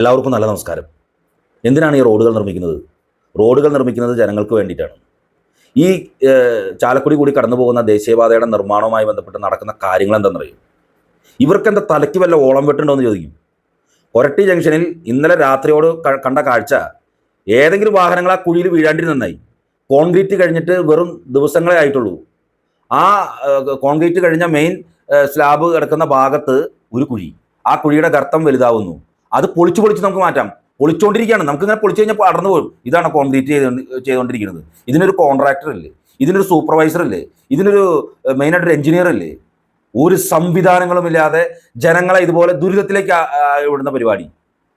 എല്ലാവർക്കും നല്ല നമസ്കാരം. എന്തിനാണ് ഈ റോഡുകൾ നിർമ്മിക്കുന്നത്? റോഡുകൾ നിർമ്മിക്കുന്നത് ജനങ്ങൾക്ക് വേണ്ടിയിട്ടാണ്. ഈ ചാലക്കുടി കൂടി കടന്നു പോകുന്ന ദേശീയപാതയുടെ നിർമ്മാണവുമായി ബന്ധപ്പെട്ട് നടക്കുന്ന കാര്യങ്ങൾ എന്തെന്നറിയും? ഇവർക്കെന്താ തലയ്ക്ക് വല്ല ഓളം വെട്ടുണ്ടോ എന്ന് ചോദിക്കും. കൊരട്ടി ജംഗ്ഷനിൽ ഇന്നലെ രാത്രിയോട് കണ്ട കാഴ്ച, ഏതെങ്കിലും വാഹനങ്ങൾ ആ കുഴിയിൽ വീഴാണ്ടിരുന്നായി. കോൺക്രീറ്റ് കഴിഞ്ഞിട്ട് വെറും ദിവസങ്ങളെ ആയിട്ടുള്ളൂ. ആ കോൺക്രീറ്റ് കഴിഞ്ഞ മെയിൻ സ്ലാബ് കിടക്കുന്ന ഭാഗത്ത് ഒരു കുഴി, ആ കുഴിയുടെ ഗർത്തം വലുതാവുന്നു. അത് പൊളിച്ച് നമുക്ക് മാറ്റാം. പൊളിച്ചുകൊണ്ടിരിക്കുകയാണ്. നമുക്കിങ്ങനെ പൊളിച്ചു കഴിഞ്ഞാൽ അടർന്നു പോകും. ഇതാണ് കോൺക്രീറ്റ് ചെയ്തുകൊണ്ടിരിക്കുന്നത്. ഇതിനൊരു കോൺട്രാക്ടർ ഇല്ലേ, ഇതിനൊരു സൂപ്പർവൈസർ ഇല്ലേ, ഇതിനൊരു മെയിനായിട്ടൊരു എഞ്ചിനീയർ ഇല്ലേ? ഒരു സംവിധാനങ്ങളുമില്ലാതെ ജനങ്ങളെ ഇതുപോലെ ദുരിതത്തിലേക്ക് വിടുന്ന പരിപാടി.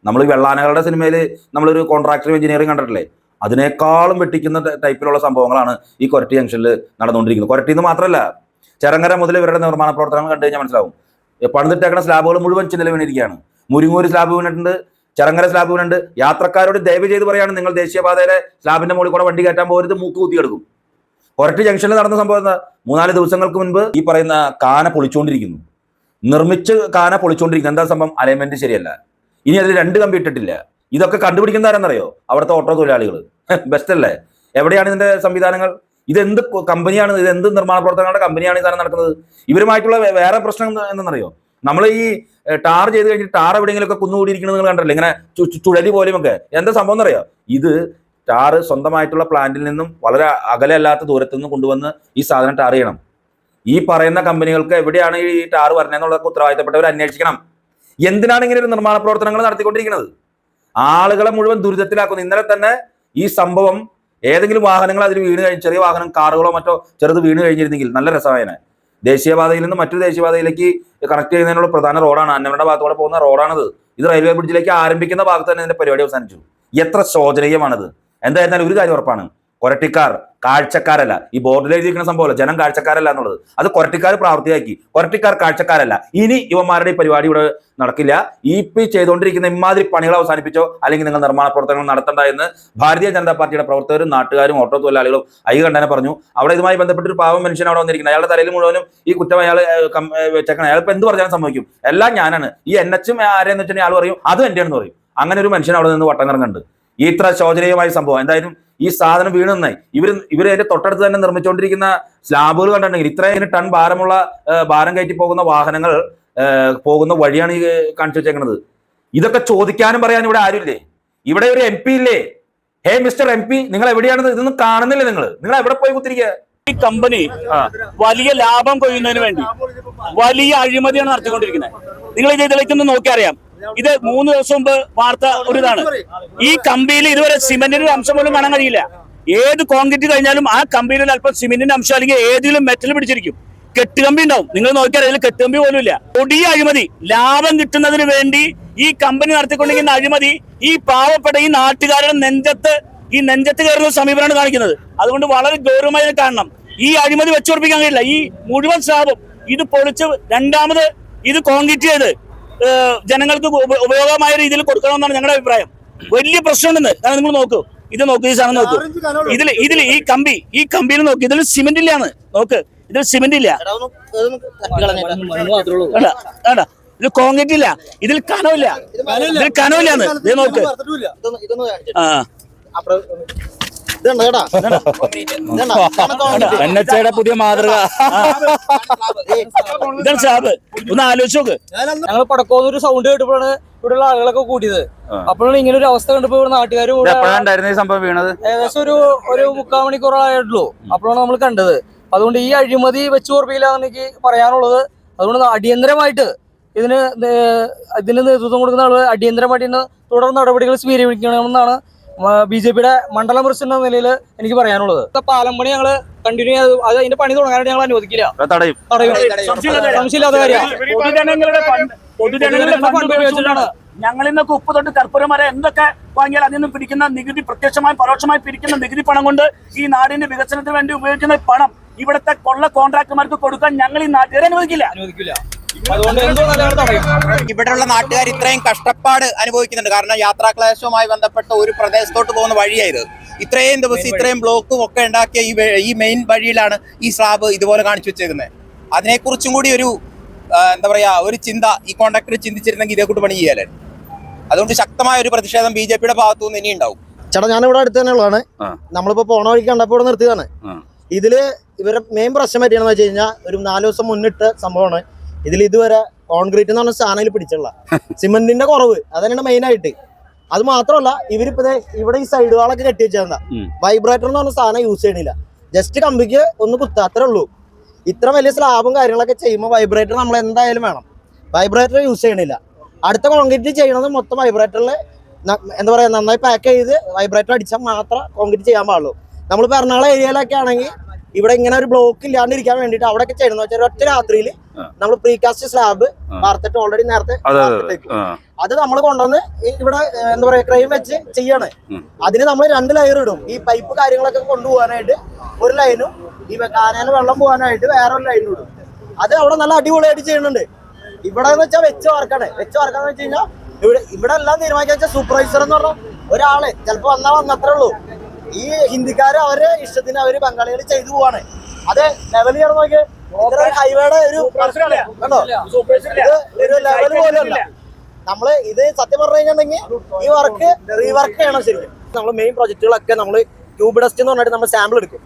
നമ്മൾ ഈ വെള്ളാനകളുടെ സിനിമയിൽ നമ്മളൊരു കോൺട്രാക്ടർ എഞ്ചിനീയറിംഗ് കണ്ടിട്ടില്ലേ? അതിനേക്കാളും വെട്ടിക്കുന്ന ടൈപ്പിലുള്ള സംഭവങ്ങളാണ് ഈ കൊരട്ടി ജംഗ്ഷനിൽ നടന്നുകൊണ്ടിരിക്കുന്നത്. കൊരട്ടിന്ന് മാത്രമല്ല, ചെറങ്ങര മുതൽ ഇവരുടെ നിർമ്മാണ പ്രവർത്തനങ്ങൾ കണ്ടു കഴിഞ്ഞാൽ മനസ്സിലാവും. പണിതിട്ടേക്കുന്ന സ്ലാബുകൾ മുഴുവൻ ചിന്നൽ വീണിരിക്കുകയാണ്. മുരിങ്ങൂർ സ്ലാബ് വീണിട്ടുണ്ട്, ചെറങ്ങര സ്ലാബ് വീണുണ്ട്. യാത്രക്കാരോട് ദയവ് ചെയ്ത് പറയാണ്, നിങ്ങൾ ദേശീയപാതയിലെ സ്ലാബിന്റെ മുകളിൽ കൂടെ വണ്ടി കയറ്റാൻ പോകരുത്, മൂക്ക് കുത്തി കിടക്കും. കൊരട്ടി ജംഗ്ഷനിൽ നടന്ന സംഭവം 3-4 ദിവസങ്ങൾക്ക് മുൻപ് ഈ പറയുന്ന കാന പൊളിച്ചുകൊണ്ടിരിക്കുന്നു. നിർമ്മിച്ച് കാന പൊളിച്ചുകൊണ്ടിരിക്കുന്നു. എന്താ സംഭവം? അലൈൻമെന്റ് ശരിയല്ല. ഇനി അതിൽ 2 കമ്പി ഇട്ടിട്ടില്ല. ഇതൊക്കെ കണ്ടുപിടിക്കുന്ന ആരെന്നറിയോ? അവിടുത്തെ ഓട്ടോ തൊഴിലാളികൾ. ബെസ്റ്റ് അല്ലേ? എവിടെയാണ് ഇതിന്റെ സംവിധാനങ്ങൾ? ഇതെന്ത് കമ്പനിയാണ്? ഇതെന്ത് നിർമ്മാണ പ്രവർത്തനങ്ങളുടെ കമ്പനിയാണ് ഈ സാധനം നടക്കുന്നത്? ഇവരുമായിട്ടുള്ള വേറെ പ്രശ്നം എന്തെന്നറിയോ? നമ്മൾ ഈ ടാർ ചെയ്ത് കഴിഞ്ഞിട്ട് ടാർ എവിടെയെങ്കിലുമൊക്കെ കുന്നുകൂടിയിരിക്കുന്നത് നിങ്ങൾ കണ്ടല്ലേ, ഇങ്ങനെ ചുഴലി പോലെയൊക്കെ. എന്താ സംഭവം എന്നറിയോ? ഇത് ടാർ സ്വന്തമായിട്ടുള്ള പ്ലാന്റിൽ നിന്നും വളരെ അകലെ അല്ലാത്ത ദൂരത്തു നിന്നും കൊണ്ടുവന്ന് ഈ സാധനം ടാർ ചെയ്യണം. ഈ പറയുന്ന കമ്പനികൾക്ക് എവിടെയാണ് ഈ ടാർ വരണേന്നുള്ളതൊക്കെ ഉത്തരവാദിത്തപ്പെട്ടവർ അന്വേഷിക്കണം. എന്തിനാണ് ഇങ്ങനെ ഒരു നിർമ്മാണ പ്രവർത്തനങ്ങൾ നടത്തിക്കൊണ്ടിരിക്കുന്നത്? ആളുകളെ മുഴുവൻ ദുരിതത്തിലാക്കുന്നു. ഇന്നലെ തന്നെ ഈ സംഭവം ഏതെങ്കിലും വാഹനങ്ങൾ അതിൽ വീണ് കഴിഞ്ഞ്, ചെറിയ വാഹനം കാറുകളോ മറ്റോ ചെറുത് വീണ് കഴിഞ്ഞിരുന്നെങ്കിൽ നല്ല രസമായേനെ. ദേശീയപാതയിൽ നിന്ന് മറ്റൊരു ദേശീയപാതയിലേക്ക് കണക്ട് ചെയ്യുന്നതിനുള്ള പ്രധാന റോഡാണ്, അന്നമയുടെ ഭാഗത്തോടെ പോകുന്ന റോഡാണിത്. ഇത് റെയിൽവേ ബ്രിഡ്ജിലേക്ക് ആരംഭിക്കുന്ന ഭാഗത്ത് തന്നെ ഇതിന്റെ പരിപാടി അവസാനിച്ചു. എത്ര ശോചനീയമാണിത്! എന്തായിരുന്നാലും ഒരു കാര്യം ഉറപ്പാണ്, കൊരട്ടിക്കാർ കാഴ്ചക്കാരല്ല. ഈ ബോർഡിൽ എഴുതിയിരിക്കുന്ന സംഭവമല്ല, ജനം കാഴ്ചക്കാരല്ല എന്നുള്ളത്. അത് കൊരട്ടിക്കാർ പ്രാവർത്തിയാക്കി. കൊരട്ടിക്കാർ കാഴ്ചക്കാരല്ല. ഇനി ഇവന്മാരുടെ ഈ പരിപാടി ഇവിടെ നടക്കില്ല. ഈ ചെയ്തുകൊണ്ടിരിക്കുന്ന ഇമാതിരി പണികൾ അവസാനിപ്പിച്ചോ, അല്ലെങ്കിൽ നിങ്ങൾ നിർമ്മാണ പ്രവർത്തനങ്ങൾ നടത്തണ്ട എന്ന് ഭാരതീയ ജനതാ പാർട്ടിയുടെ പ്രവർത്തകരും നാട്ടുകാരും ഓട്ടോ തൊഴിലാളികളും കണ്ടനെ പറഞ്ഞു. അവിടെ ഇതുമായി ബന്ധപ്പെട്ടൊരു പാവം മനുഷ്യൻ അവിടെ വന്നിരിക്കുന്നത്. അയാളുടെ തലയിൽ മുഴുവനും ഈ കുറ്റം അയാൾ വെച്ചേക്കണം. അയാൾ ഇപ്പൊ എന്ത് പറഞ്ഞാലും സംഭവിക്കും. എല്ലാം ഞാനാണ്. ഈ NH ആരെന്ന് വെച്ചിട്ടുണ്ടെങ്കിൽ ആൾ പറയും അതും എന്റെയാണെന്ന് പറയും. അങ്ങനെ ഒരു മനുഷ്യൻ അവിടെ നിന്ന് വട്ടം കറങ്ങുന്നുണ്ട്. ഇത്ര ശോചനീയമായ സംഭവം. എന്തായാലും ഈ സാധനം വീണെന്നായി. ഇവർ അതിന്റെ തൊട്ടടുത്ത് തന്നെ നിർമ്മിച്ചുകൊണ്ടിരിക്കുന്ന സ്ലാബുകൾ കണ്ടിട്ടുണ്ടെങ്കിൽ ഇത്രയും ടൺ ഭാരം കയറ്റി പോകുന്ന വാഹനങ്ങൾ പോകുന്ന വഴിയാണ് ഈ കാണിച്ചു വെച്ചേക്കുന്നത്. ഇതൊക്കെ ചോദിക്കാനും പറയാനും ഇവിടെ ആരുമില്ലേ? ഇവിടെ ഒരു MP ഇല്ലേ? ഹേ മിസ്റ്റർ MP, നിങ്ങൾ എവിടെയാണ്? ഇതൊന്നും കാണുന്നില്ലേ? നിങ്ങൾ എവിടെ പോയി കുത്തിരിക്കുക? ഈ കമ്പനി വലിയ ലാഭം കൊയ്യുന്നതിന് വേണ്ടി വലിയ അഴിമതിയാണ് നടത്തിക്കൊണ്ടിരിക്കുന്നത്. നിങ്ങൾ ഇതിലേക്കൊന്ന് നോക്കിയറിയാം. ഇത് 3 ദിവസം മുമ്പ് വാർത്ത ഒരു ഇതാണ്. ഈ കമ്പിയിൽ ഇതുവരെ സിമെന്റിന്റെ അംശം പോലും കാണാൻ കഴിയില്ല. ഏത് കോൺക്രീറ്റ് കഴിഞ്ഞാലും ആ കമ്പിയിൽ അല്പം സിമെന്റിന്റെ അംശം അല്ലെങ്കിൽ ഏതെങ്കിലും മെറ്റൽ പിടിച്ചിരിക്കും. കെട്ടുകമ്പി ഉണ്ടാവും. നിങ്ങൾ നോക്കിയാൽ അതിൽ കെട്ടുകമ്പി പോലും ഇല്ല. കൊടിയ അഴിമതി. ലാഭം കിട്ടുന്നതിന് വേണ്ടി ഈ കമ്പനി നടത്തിക്കൊണ്ടിരിക്കുന്ന അഴിമതി ഈ പാവപ്പെട്ട ഈ നാട്ടുകാരുടെ നെഞ്ചത്ത് കയറുന്ന സമീപനമാണ് കാണിക്കുന്നത്. അതുകൊണ്ട് വളരെ ഗൗരവമായി കാണണം. ഈ അഴിമതി വെച്ചുറപ്പിക്കാൻ കഴിയില്ല. ഈ മുഴുവൻ സ്ലാബും ഇത് പൊളിച്ച് രണ്ടാമത് ഇത് കോൺക്രീറ്റ് ചെയ്ത് ജനങ്ങൾക്ക് ഉപയോഗമായ രീതിയിൽ കൊടുക്കണമെന്നാണ് ഞങ്ങളുടെ അഭിപ്രായം. വലിയ പ്രശ്നമുണ്ടെന്ന്. കാരണം നിങ്ങൾ നോക്കൂ, ഇത് നോക്കൂ, ഈ സാധനം നോക്കൂ. ഇതിൽ ഈ കമ്പിയിൽ നോക്ക്, ഇതിൽ സിമെന്റ് ഇല്ലാന്ന് നോക്ക്. ഇതിൽ സിമെന്റ് ഇല്ല, ഇത് കോൺക്രീറ്റ് ഇല്ല, ഇതിൽ കനമില്ല, കനമില്ലാന്ന് ഇത് നോക്ക്. പുതിയ മാതൃക. ഇതാണ് സ്ലാബ്. ഒന്ന് ആലോചിച്ച് നോക്ക്. ഞങ്ങൾ പടക്കോന്ന് ഒരു സൗണ്ട് കേട്ടപ്പോഴാണ് ഇവിടെയുള്ള ആളുകളൊക്കെ കൂട്ടിയത്. അപ്പോഴാണ് ഇങ്ങനെ ഒരു അവസ്ഥ കണ്ടപ്പോ നാട്ടുകാരും സംഭവം വീണത്. ഏകദേശം ഒരു 3/4 മണിക്കൂറായിട്ടുള്ളൂ. അപ്പോഴാണ് നമ്മൾ കണ്ടത്. അതുകൊണ്ട് ഈ അഴിമതി വെച്ച് ഓർപ്പിയില്ലാന്ന് എനിക്ക് പറയാനുള്ളത്. അതുകൊണ്ട് അടിയന്തരമായിട്ട് ഇതിന് നേതൃത്വം കൊടുക്കുന്ന ആളുകൾ അടിയന്തരമായിട്ട് തുടർ നടപടികൾ സ്വീകരിക്കണമെന്നാണ് BJP-യുടെ മണ്ഡലം പ്രസിഡന്റ് എന്ന നിലയിൽ എനിക്ക് പറയാനുള്ളത്. പാലം പണി ഞങ്ങൾ കണ്ടിന്യൂ ചെയ്ത് അതിന്റെ പണി തുടങ്ങാനായിട്ട് ഞങ്ങൾ അനുവദിക്കില്ല. സംശയമില്ലാത്ത കാര്യമാണ്. ഞങ്ങളിൽ നിന്നൊക്കെ ഉപ്പ് തൊട്ട് കർപ്പൂരം വരെ എന്തൊക്കെ വാങ്ങിയാൽ അതിൽ നിന്ന് പിടിക്കുന്ന നികുതി, പ്രത്യക്ഷമായും പരോക്ഷമായി പിരിക്കുന്ന നികുതി പണം കൊണ്ട് ഈ നാടിന്റെ വികസനത്തിന് വേണ്ടി ഉപയോഗിക്കുന്ന പണം ഇവിടുത്തെ കൊള്ള കോൺട്രാക്ടർമാർക്ക് കൊടുക്കാൻ ഞങ്ങൾ ഈ നാട്ടുകാരെ അനുവദിക്കില്ല. ഇവിടെയുള്ള നാട്ടുകാർ ഇത്രയും കഷ്ടപ്പാട് അനുഭവിക്കുന്നുണ്ട്. കാരണം യാത്രാക്ലേശവുമായി ബന്ധപ്പെട്ട ഒരു പ്രദേശത്തോട്ട് പോകുന്ന വഴിയായത്. ഇത്രയും ദിവസം ഇത്രയും ബ്ലോക്കും ഒക്കെ ഉണ്ടാക്കിയ ഈ മെയിൻ വഴിയിലാണ് ഈ സ്ലാബ് ഇതുപോലെ കാണിച്ചു വെച്ചേക്കുന്നത്. അതിനെക്കുറിച്ചും കൂടി ഒരു എന്താ പറയാ, ഒരു ചിന്ത ഈ കോൺട്രാക്ടർ ചിന്തിച്ചിരുന്നെങ്കിൽ ഇതേ കൂട്ട് പണി ചെയ്യാലായിരുന്നു. അതുകൊണ്ട് ശക്തമായ ഒരു പ്രതിഷേധം BJP-യുടെ ഭാഗത്തു നിന്ന് ഇനി ഉണ്ടാവും. ചേട്ടാ ഞാനിവിടെ അടുത്ത് തന്നെ ഉള്ളതാണ്. നമ്മളിപ്പോ പോണ വഴിക്ക് കണ്ടപ്പോൾ ഇവിടെ നിർത്തിയതാണ്. ഇതില് ഇവരെ മെയിൻ പ്രശ്നം പറ്റിയെന്ന് വെച്ച് കഴിഞ്ഞാൽ ഒരു 4 ദിവസം മുന്നിട്ട് സംഭവമാണ്. ഇതിൽ ഇതുവരെ കോൺക്രീറ്റ് എന്ന് പറഞ്ഞ സാധനം പിടിച്ചുള്ള സിമെന്റിന്റെ കുറവ് അതന്നെയാണ് മെയിൻ ആയിട്ട്. അത് മാത്രമല്ല ഇവരിപ്പോ ഇവിടെ ഈ സൈഡ് വാളൊക്കെ കെട്ടി വെച്ചാൽ വൈബ്രേറ്റർ എന്ന് പറഞ്ഞ സാധനം യൂസ് ചെയ്യണില്ല. ജസ്റ്റ് കമ്പിക്ക് ഒന്ന് കുത്താത്രേ ഉള്ളൂ. ഇത്ര വലിയ സ്ലാബും കാര്യങ്ങളൊക്കെ ചെയ്യുമ്പോൾ വൈബ്രേറ്റർ നമ്മൾ എന്തായാലും വേണം. വൈബ്രേറ്റർ യൂസ് ചെയ്യണില്ല. അടുത്ത കോൺക്രീറ്റ് ചെയ്യണത് മൊത്തം വൈബ്രേറ്ററിൽ എന്താ പറയാ നന്നായി പാക്ക് ചെയ്ത് വൈബ്രേറ്റർ അടിച്ചാൽ മാത്രം കോൺക്രീറ്റ് ചെയ്യാൻ പാടുള്ളൂ. നമ്മളിപ്പോൾ എറണാകുളം ഏരിയയിലൊക്കെ ആണെങ്കിൽ ഇവിടെ ഇങ്ങനെ ഒരു ബ്ലോക്ക് ഇല്ലാണ്ടിരിക്കാൻ വേണ്ടിയിട്ട് അവിടെയൊക്കെ ചെയ്യണമെന്ന് വെച്ചാൽ ഒറ്റ രാത്രിയിൽ നമ്മൾ പ്രീകാസ്റ്റ് സ്ലാബ് വാർത്തിട്ട് ഓൾറെഡി നേരത്തെ അത് നമ്മൾ കൊണ്ടുവന്ന് ഇവിടെ എന്താ പറയാ ക്രെയിം വെച്ച് ചെയ്യാണ്. അതിന് നമ്മൾ 2 ലെയർ ഇടും. ഈ പൈപ്പ് കാര്യങ്ങളൊക്കെ കൊണ്ടുപോകാനായിട്ട് ഒരു ലൈനും ഈ കാനേന് വെള്ളം പോകാനായിട്ട് വേറെ ഒരു ലൈനും ഇടും. അത് അവിടെ നല്ല അടിപൊളിയായിട്ട് ചെയ്യുന്നുണ്ട്. ഇവിടെ എന്ന് വെച്ചാൽ വെച്ച് വാർക്കാണ്. വെച്ച് വാർക്കാന്ന് വെച്ച് കഴിഞ്ഞാൽ ഇവിടെ എല്ലാം തീരുമാനിക്കാൻ വെച്ചാൽ സൂപ്പർവൈസർ എന്ന് പറഞ്ഞ ഒരാള് ചിലപ്പോ വന്നത്രേ ഉള്ളൂ. ഈ ഹിന്ദിക്കാര് അവരെ ഇഷ്ടത്തിന് അവര് ബംഗാളികൾ ചെയ്തു പോവാണ്. അത് ലെവൽ ചെയ്യണം നോക്കി ഹൈവേയുടെ ഒരു കണ്ടോ ഒരു ലെവൽ പോലെയല്ല. നമ്മള് ഇത് സത്യം പറഞ്ഞു കഴിഞ്ഞിട്ടുണ്ടെങ്കിൽ ഈ വർക്ക് റീവർക്ക് ചെയ്യണം ശരിക്കും. നമ്മള് മെയിൻ പ്രൊജക്ടുകളൊക്കെ നമ്മള് ക്യൂബ് ഡസ്റ്റ് എന്ന് പറഞ്ഞിട്ട് നമ്മൾ സാമ്പിൾ എടുക്കും.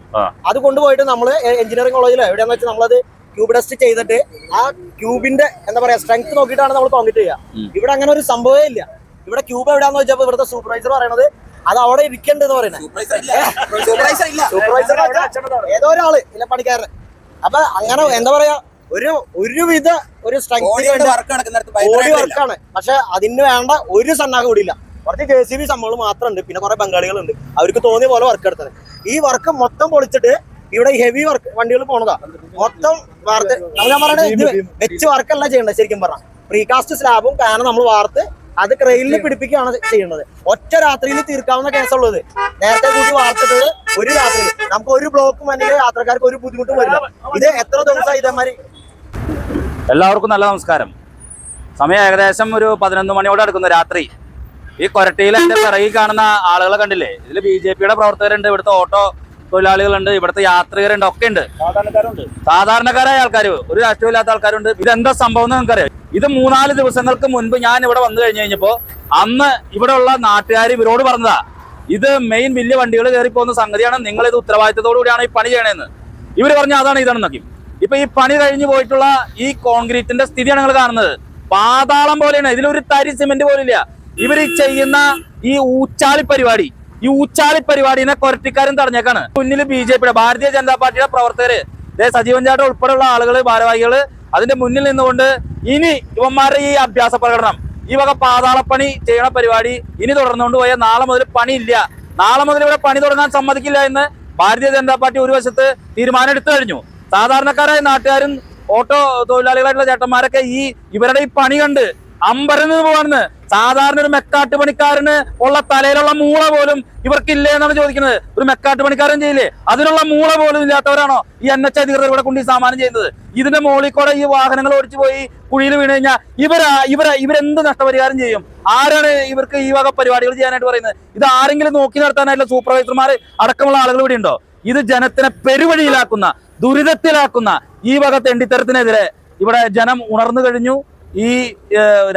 അത് കൊണ്ടുപോയിട്ട് നമ്മള് എഞ്ചിനീയറിംഗ് കോളേജിലോ എവിടെയാന്ന് വെച്ചാൽ നമ്മളത് ക്യൂബ് ഡസ്റ്റ് ചെയ്തിട്ട് ആ ക്യൂബിന്റെ എന്താ പറയാ സ്ട്രെങ്ത് നോക്കിയിട്ടാണ് നമ്മൾ കോൺക്രീറ്റ് ചെയ്യുക. ഇവിടെ അങ്ങനെ ഒരു സംഭവമേ ഇല്ല. ഇവിടെ ക്യൂബ് എവിടെയാന്ന് വെച്ചപ്പോ ഇവിടുത്തെ സൂപ്പർവൈസർ പറയണത് അത് അവിടെ ഇരിക്കണ്ടെന്ന് പറയുന്നത്. സൂപ്പർവൈസർ ഏതോ ഒരാള് ഇല്ല പണിക്കാരൻ. അപ്പൊ അങ്ങനെ എന്താ പറയാ ഒരുവിധ ഒരു സ്ട്രെങ്ത് ബോഡി വർക്കാണ്. പക്ഷെ അതിന് വേണ്ട ഒരു സന്നാഹം കൂടി ഇല്ല. കുറച്ച് JCB സംഭവങ്ങൾ മാത്രമുണ്ട്. പിന്നെ കുറെ ബംഗാളികളുണ്ട് അവർക്ക് തോന്നിയ പോലെ വർക്ക് എടുത്തത്. ഈ വർക്ക് മൊത്തം പൊളിച്ചിട്ട് ഇവിടെ ഹെവി വർക്ക് വണ്ടികൾ പോണതാ മൊത്തം വാർത്ത്. ഞാൻ പറയുന്നത് ഇത് വെച്ച് വർക്കല്ല ചെയ്യേണ്ടത്. ശരിക്കും പറഞ്ഞാൽ പ്രീകാസ്റ്റ് സ്ലാബും കാരണം നമ്മൾ വാർത്ത് അത് ക്രെയിനിൽ പിടിപ്പിക്കുകയാണ് ചെയ്യുന്നത്. ഒറ്റ രാത്രിയിൽ തീർക്കാവുന്ന കേസുള്ളത്. നേരത്തെ കൂട്ടി വാർത്തിട്ടത് ഒരു രാത്രിയിൽ നമുക്ക് ഒരു ബ്ലോക്ക് മണ്ണിൽ യാത്രക്കാർക്ക് ഒരു ബുദ്ധിമുട്ടും വരില്ല. ഇത് എത്ര ദിവസമായി ഇതേമാതിരി. എല്ലാവർക്കും നല്ല നമസ്കാരം. സമയം ഏകദേശം ഒരു 11 മണിയോടെ അടുക്കുന്നു രാത്രി. ഈ കൊരട്ടിയിൽ എന്റെ പിറകിൽ കാണുന്ന ആളുകളെ കണ്ടില്ലേ? ഇതിൽ BJP-യുടെ പ്രവർത്തകരുണ്ട്, ഇവിടുത്തെ ഓട്ടോ തൊഴിലാളികളുണ്ട്, ഇവിടുത്തെ യാത്രികരുണ്ട്, ഒക്കെ ഉണ്ട്. സാധാരണക്കാരായ ആൾക്കാർ, ഒരു രാഷ്ട്രീയമില്ലാത്ത ആൾക്കാരുണ്ട്. ഇതെന്താ സംഭവം എന്ന് നിങ്ങൾക്കറിയാം. ഇത് 3-4 ദിവസങ്ങൾക്ക് മുൻപ് ഞാൻ ഇവിടെ വന്നു കഴിഞ്ഞപ്പോ അന്ന് ഇവിടെ ഉള്ള നാട്ടുകാർ ഇവരോട് പറഞ്ഞതാ ഇത് മെയിൻ വലിയ വണ്ടികൾ കയറി പോകുന്ന സംഗതിയാണ്, നിങ്ങൾ ഇത് ഉത്തരവാദിത്തത്തോടു കൂടിയാണ് ഈ പണി ചെയ്യണേന്ന്. ഇവർ പറഞ്ഞ അതാണ് ഇതാണെന്നൊക്കെ. ഇപ്പൊ ഈ പണി കഴിഞ്ഞു പോയിട്ടുള്ള ഈ കോൺക്രീറ്റിന്റെ സ്ഥിതിയാണ് നിങ്ങൾ കാണുന്നത്. പാതാളം പോലെയാണ്. ഇതിലൊരു തരി സിമെന്റ് പോലില്ല. ഇവർ ചെയ്യുന്ന ഈ ഊച്ചാളി പരിപാടിനെ കൊരട്ടിക്കാരും തടഞ്ഞേക്കാണ്. മുന്നിൽ BJP-യുടെ ഭാരതീയ ജനതാ പാർട്ടിയുടെ പ്രവർത്തകര്, സജീവൻ ചേട്ടൻ ഉൾപ്പെടെയുള്ള ആളുകള്, ഭാരവാഹികള് അതിന്റെ മുന്നിൽ നിന്നുകൊണ്ട് ഇനി ഇവന്മാരുടെ ഈ അഭ്യാസ പ്രകടനം, ഈ വക പാതാളപ്പണി ചെയ്യണ പരിപാടി ഇനി തുടർന്നുകൊണ്ട് പോയാൽ നാളെ മുതൽ പണിയില്ല. നാളെ മുതൽ ഇവിടെ പണി തുടങ്ങാൻ സമ്മതിക്കില്ല എന്ന് ഭാരതീയ ജനതാ പാർട്ടി ഒരു വശത്ത് തീരുമാനം എടുത്തു കഴിഞ്ഞു. സാധാരണക്കാരായ നാട്ടുകാരും ഓട്ടോ തൊഴിലാളികളായിട്ടുള്ള ചേട്ടന്മാരൊക്കെ ഇവരുടെ ഈ പണി കണ്ട് അമ്പരന്ന് പോവാണെന്ന്. സാധാരണ ഒരു മെക്കാട്ട് പണിക്കാരന് ഉള്ള തലയിലുള്ള മൂള പോലും ഇവർക്കില്ലേ എന്നാണ് ചോദിക്കുന്നത്. ഒരു മെക്കാട്ട് പണിക്കാരൻ ചെയ്യില്ലേ? അതിനുള്ള മൂള പോലും ഇല്ലാത്തവരാണോ ഈ NH അധികൃതർ ഇവിടെ കൊണ്ട് ഈ സാമാനം ചെയ്യുന്നത്? ഇതിന്റെ മുകളിൽ കൂടെ ഈ വാഹനങ്ങൾ ഓടിച്ചു പോയി കുഴിയിൽ വീണ് കഴിഞ്ഞാൽ ഇവരെന്ത് നഷ്ടപരിഹാരം ചെയ്യും? ആരാണ് ഇവർക്ക് ഈ വക പരിപാടികൾ ചെയ്യാനായിട്ട് പറയുന്നത്? ഇത് ആരെങ്കിലും നോക്കി നടത്താനായിട്ടുള്ള സൂപ്പർവൈസർമാർ അടക്കമുള്ള ആളുകൾ ഇവിടെ ഉണ്ടോ? ഇത് ജനത്തിനെ പെരുവഴിയിലാക്കുന്ന, ദുരിതത്തിലാക്കുന്ന ഈ വക തെണ്ടിത്തരത്തിനെതിരെ ഇവിടെ ജനം ഉണർന്നു കഴിഞ്ഞു. ഈ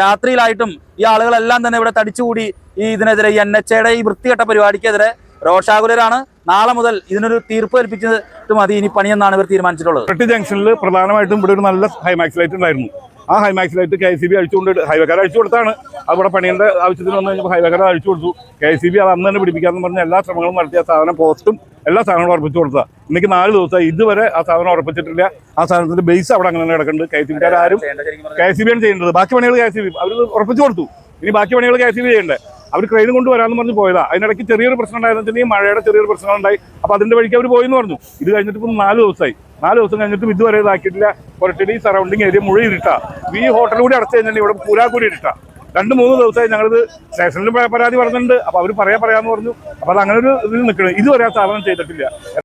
രാത്രിയിലായിട്ടും ഈ ആളുകളെല്ലാം തന്നെ ഇവിടെ തടിച്ചുകൂടി ഇതിനെതിരെ NH-യുടെ ഈ വൃത്തികെട്ട പരിപാടിക്കെതിരെ രോഷാകുലരാണ്. നാളെ മുതൽ ഇതിനൊരു തീർപ്പ് കൽപ്പിച്ചിട്ട് മതി ഇനി പണിയെന്നാണ് ഇവർ തീരുമാനിച്ചിട്ടുള്ളത്. കൊരട്ടി ജംഗ്ഷനിൽ പ്രധാനമായിട്ടും ഇവിടെ ഒരു നല്ല ഹൈമാക്സ് ലൈറ്റ് ഉണ്ടായിരുന്നു. ആ ഹൈമാക്സ് ലൈറ്റ് KCB അഴിച്ചുകൊണ്ട് ഹൈവേക്കാരെ അഴിച്ചു കൊടുത്താണ്. അവിടെ പണിയുടെ ആവശ്യത്തിന് വന്നു കഴിഞ്ഞപ്പോൾ ഹൈവേക്കാരെ അഴിച്ചു കൊടുത്തു. KCB അത് അന്ന് തന്നെ പിടിപ്പിക്കാമെന്ന് പറഞ്ഞ എല്ലാ ശ്രമങ്ങളും നടത്തിയ സാധനം പോസ്റ്റും എല്ലാ സാധനങ്ങളും ഉറപ്പിച്ചു കൊടുത്താൽ ഇന്നേക്ക് 4 ദിവസമായി ഇതുവരെ ആ സാധനം ഉറപ്പിച്ചിട്ടില്ല. ആ സാധനത്തിന്റെ ബേസ് അവിടെ അങ്ങനെ കിടക്കുന്നുണ്ട്. KCB-കാരും KCB-ആണ് ചെയ്യേണ്ടത്. ബാക്കി പണികൾ KCB അവർ ഉറപ്പിച്ചു കൊടുത്തു. ഇനി ബാക്കി പണികൾ KCB ചെയ്യണ്ടേ? അവർ ക്രെയിൻ കൊണ്ടുവരാമെന്ന് പറഞ്ഞ് പോയതാ. അതിനിടയ്ക്ക് ചെറിയൊരു പ്രശ്നം ഉണ്ടായെന്ന് വെച്ചിട്ടുണ്ടെങ്കിൽ മഴയുടെ ചെറിയൊരു പ്രശ്നങ്ങളുണ്ടായി. അപ്പോൾ അതിന്റെ വഴിക്ക് അവർ പോയെന്ന് പറഞ്ഞു. ഇത് കഴിഞ്ഞിട്ട് ഇപ്പം 4 ദിവസമായി. 4 ദിവസം കഴിഞ്ഞിട്ടും ഇതുവരെ ഇതാക്കിയിട്ടില്ല. കൊരട്ടി സറൗണ്ടിങ് ഏരിയ മുഴുവൻ ഇരുട്ടാ. ഈ ഹോട്ടൽ കൂടി അടച്ചു കഴിഞ്ഞാൽ ഇവിടെ പൂരാക്കൂടി ഇരുട്ടാ. 2-3 ദിവസമായി ഞങ്ങളിത് സ്റ്റേഷനിൽ പരാതി പറഞ്ഞിട്ടുണ്ട്. അപ്പോൾ അവർ പറയാമെന്ന് പറഞ്ഞു. അപ്പോൾ അത് അങ്ങനെ ഒരു ഇതിൽ നിൽക്കണം. ഇതുവരെ ആ സ്ഥാപനം ചെയ്തിട്ടില്ല.